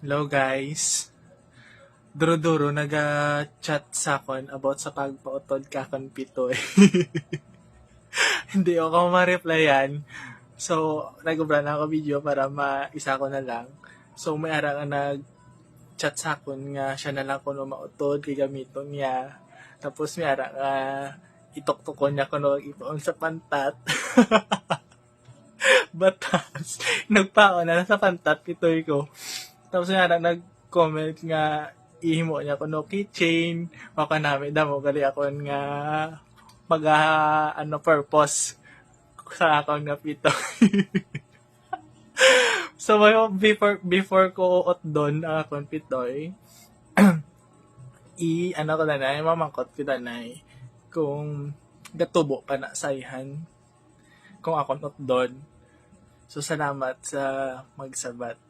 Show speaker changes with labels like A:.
A: Hello guys. Duro-duro naga-chat sa kon about sa pagpautod kakon pito eh. Hindi ako ma-replyan. So, nag-ubra na ako video para maisa ko na lang. So, may ara nga nag-chat sa kon nga siya na lang kuno mautod kay gamiton niya. Tapos may ara nga itok-tukon niya kuno ipoon sa pantat. Batas. Nagpaon na sa pantat pitoy ko. Tapos may ara nag-comment nga ihimo niya kuno keychain. Maka namin damo gali ako nga purpose sa akong nga pito. So before ko uot doon ang akong pitoy, ko na mamangkot ko na kung gatubo pa na sayhan kung akong ut doon. So salamat sa magsabat.